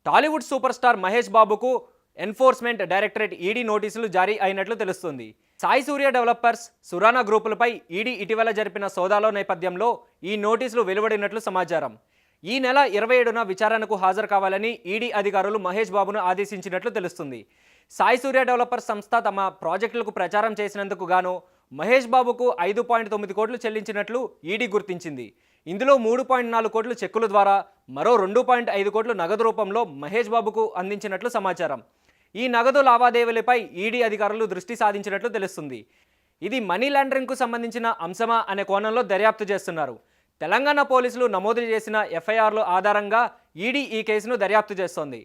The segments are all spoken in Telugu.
టాలీవుడ్ సూపర్ స్టార్ మహేష్ బాబుకు ఎన్ఫోర్స్మెంట్ డైరెక్టరేట్ ఈడీ నోటీసులు జారీ అయినట్లు తెలుస్తుంది. సాయి సూర్య డెవలపర్స్, సురానా గ్రూపులపై ఈడీ ఇటీవల జరిపిన సోదాలో నేపథ్యంలో ఈ నోటీసులు వెలువడినట్లు సమాచారం. ఈ నెల 27న విచారణకు హాజరు కావాలని ఈడీ అధికారులు మహేష్ బాబును ఆదేశించినట్లు తెలుస్తుంది. సాయి సూర్య డెవలపర్స్ సంస్థ తమ ప్రాజెక్టులకు ప్రచారం చేసినందుకు గాను మహేష్ బాబుకు 5.9 కోట్లు చెల్లించినట్లు ఈడీ గుర్తించింది. ఇందులో 3.4 కోట్లు చెక్కుల ద్వారా, మరో 2.5 కోట్లు నగదు రూపంలో మహేష్ బాబుకు అందించినట్లు సమాచారం. ఈ నగదు లావాదేవీలపై ఈడీ అధికారులు దృష్టి సాధించినట్లు తెలుస్తుంది. ఇది మనీ లాండరింగ్కు సంబంధించిన అంశమా అనే కోణంలో దర్యాప్తు చేస్తున్నారు. తెలంగాణ పోలీసులు నమోదు చేసిన ఎఫ్ఐఆర్ల ఆధారంగా ఈడీ ఈ కేసును దర్యాప్తు చేస్తోంది.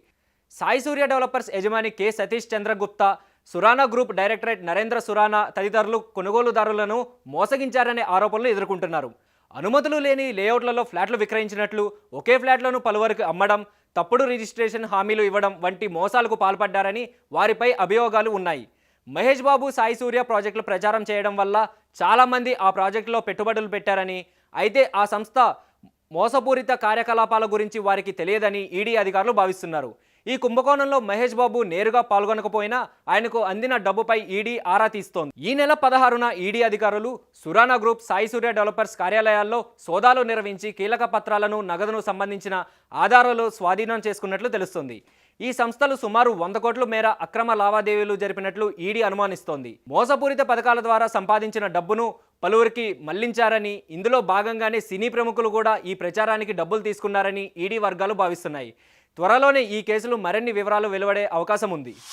సాయి సూర్య డెవలపర్స్ యజమాని కె సతీష్ చంద్ర గుప్తా, సురానా గ్రూప్ డైరెక్టరేట్ నరేంద్ర సురానా తదితరులు కొనుగోలుదారులను మోసగించారనే ఆరోపణలు ఎదుర్కొంటున్నారు. అనుమతులు లేని లేఅవుట్లలో ఫ్లాట్లు విక్రయించినట్లు, ఒకే ఫ్లాట్లను పలువురికి అమ్మడం, తప్పుడు రిజిస్ట్రేషన్ హామీలు ఇవ్వడం వంటి మోసాలకు పాల్పడ్డారని వారిపై అభియోగాలు ఉన్నాయి. మహేష్ బాబు సాయి సూర్య ప్రాజెక్టులు ప్రచారం చేయడం వల్ల చాలామంది ఆ ప్రాజెక్టులో పెట్టుబడులు పెట్టారని, అయితే ఆ సంస్థ మోసపూరిత కార్యకలాపాల గురించి వారికి తెలియదని ఈడీ అధికారులు భావిస్తున్నారు. ఈ కుంభకోణంలో మహేష్ బాబు నేరుగా పాల్గొనకపోయినా ఆయనకు అందిన డబ్బుపై ఈడీ ఆరా తీస్తోంది. ఈ నెల 16న ఈడీ అధికారులు సురానా గ్రూప్, సాయి సూర్య డెవలపర్స్ కార్యాలయాల్లో సోదాలు నిర్వహించి కీలక పత్రాలను, నగదును సంబంధించిన ఆధారాలు స్వాధీనం చేసుకున్నట్లు తెలుస్తుంది. ఈ సంస్థలు సుమారు 100 కోట్ల మేర అక్రమ లావాదేవీలు జరిపినట్లు ఈడీ అనుమానిస్తోంది. మోసపూరిత పథకాల ద్వారా సంపాదించిన డబ్బును పలువురికి మళ్లించారని, ఇందులో భాగంగానే సినీ ప్రముఖులు కూడా ఈ ప్రచారానికి డబ్బులు తీసుకున్నారని ఈడీ వర్గాలు భావిస్తున్నాయి. త్వరలోనే ఈ కేసులో మరిన్ని వివరాలు వెలువడే అవకాశం ఉంది.